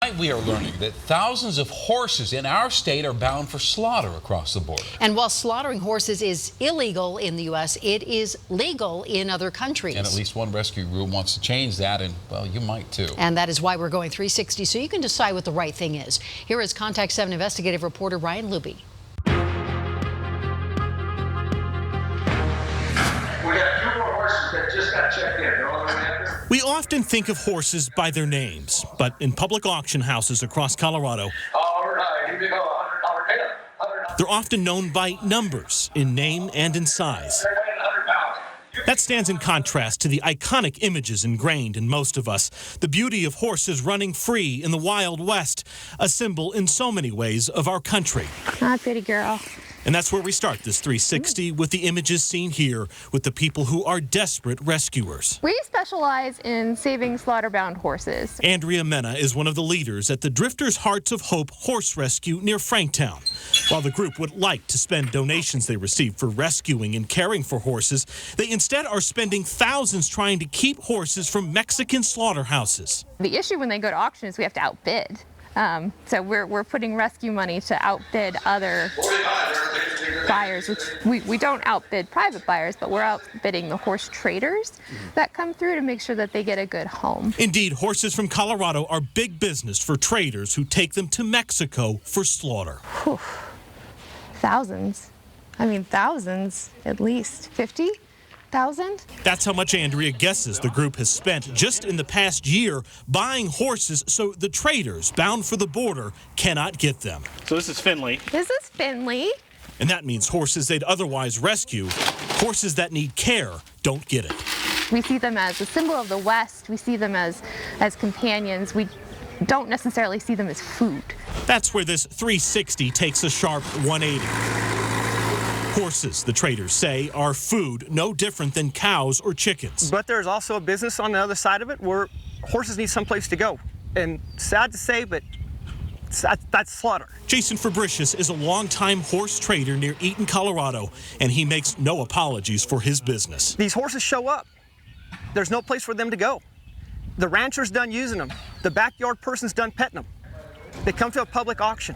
Tonight we are learning that thousands of horses in our state are bound for slaughter across the border. And while slaughtering horses is illegal in the U.S., it is legal in other countries. And at least one rescue group wants to change that, and, well, you might too. And that is why we're going 360, so you can decide what the right thing is. Here is Contact 7 investigative reporter Ryan Luby. We got 2 more horses that just got checked in. They're all the way up there. We often think of horses by their names, but in public auction houses across Colorado, All right, here we go. $100 pay up. they're often known by numbers in name and in size. They're weighing 100 pounds. That stands in contrast to the iconic images ingrained in most of us. The beauty of horses running free in the Wild West, a symbol in so many ways of our country. Hi, pretty girl. And that's where we start this 360 with the images seen here with the people who are desperate rescuers. We specialize in saving slaughter-bound horses. Andrea Mena is one of the leaders at the Drifters Hearts of Hope Horse Rescue near Franktown. While the group would like to spend donations they receive for rescuing and caring for horses, they instead are spending thousands trying to keep horses from Mexican slaughterhouses. The issue when they go to auction is we have to outbid. So we're putting rescue money to outbid other buyers, which we don't outbid private buyers, but we're outbidding the horse traders that come through to make sure that they get a good home. Indeed, horses from Colorado are big business for traders who take them to Mexico for slaughter. Whew. Thousands. I mean, thousands, at least 50,000. That's how much Andrea guesses the group has spent just in the past year buying horses so the traders bound for the border cannot get them. So this is Finley. This is Finley. And that means horses they'd otherwise rescue, horses that need care, don't get it. We see them as a symbol of the West. We see them as companions. We don't necessarily see them as food. That's where this 360 takes a sharp 180. Horses, the traders say, are food no different than cows or chickens. But there's also a business on the other side of it where horses need someplace to go. And sad to say, but that's slaughter. Jason Fabricius is a longtime horse trader near Eaton, Colorado, and he makes no apologies for his business. These horses show up. There's no place for them to go. The rancher's done using them. The backyard person's done petting them. They come to a public auction.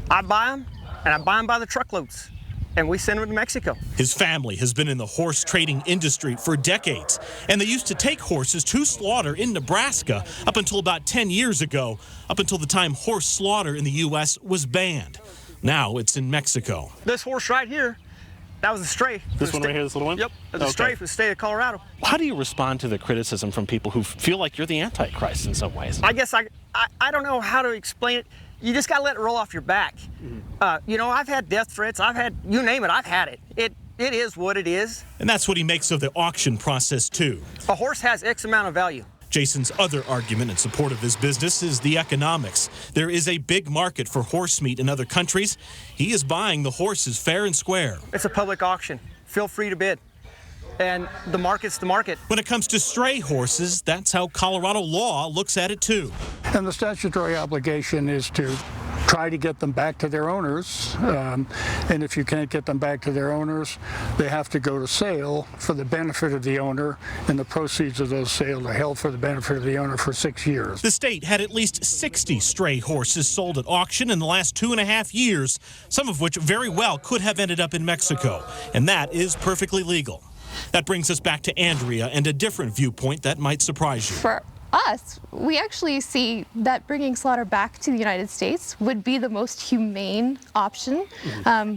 I buy them, and I buy them by the truckloads. And we send them to Mexico. His family has been in the horse trading industry for decades, and they used to take horses to slaughter in Nebraska up until about 10 years ago, up until the time horse slaughter in the U.S. was banned. Now it's in Mexico. This horse right here, that was a stray. This one right here, this little one? Yep, that's a stray for the state of Colorado. How do you respond to the criticism from people who feel like you're the Antichrist in some ways? I guess I don't know how to explain it. You just got to let it roll off your back. You know, I've had death threats. I've had, you name it, I've had it. It is what it is. And that's what he makes of the auction process, too. A horse has X amount of value. Jason's other argument in support of his business is the economics. There is a big market for horse meat in other countries. He is buying the horses fair and square. It's a public auction. Feel free to bid. And the market's the market. When it comes to stray horses, that's how Colorado law looks at it, too. And the statutory obligation is to try to get them back to their owners. And if you can't get them back to their owners, they have to go to sale for the benefit of the owner, and the proceeds of those sales are held for the benefit of the owner for 6 years. The state had at least 60 stray horses sold at auction in the last 2.5 years, some of which very well could have ended up in Mexico. And that is perfectly legal. That brings us back to Andrea and a different viewpoint that might surprise you. For us, we actually see that bringing slaughter back to the United States would be the most humane option,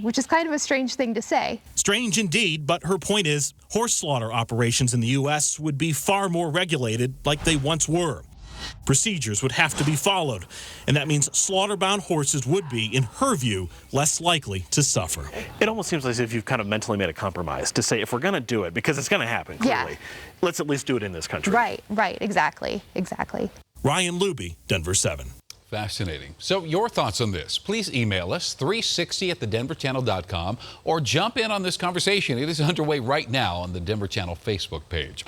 which is kind of a strange thing to say. Strange indeed, but her point is horse slaughter operations in the U.S. would be far more regulated like they once were. Procedures would have to be followed, and that means slaughter-bound horses would be, in her view, less likely to suffer. It almost seems as if you've kind of mentally made a compromise to say if we're going to do it, because it's going to happen, clearly, let's at least do it in this country. Right, exactly. Ryan Luby, Denver 7. Fascinating. So your thoughts on this? Please email us 360@thedenverchannel.com or jump in on this conversation. It is underway right now on the Denver Channel Facebook page.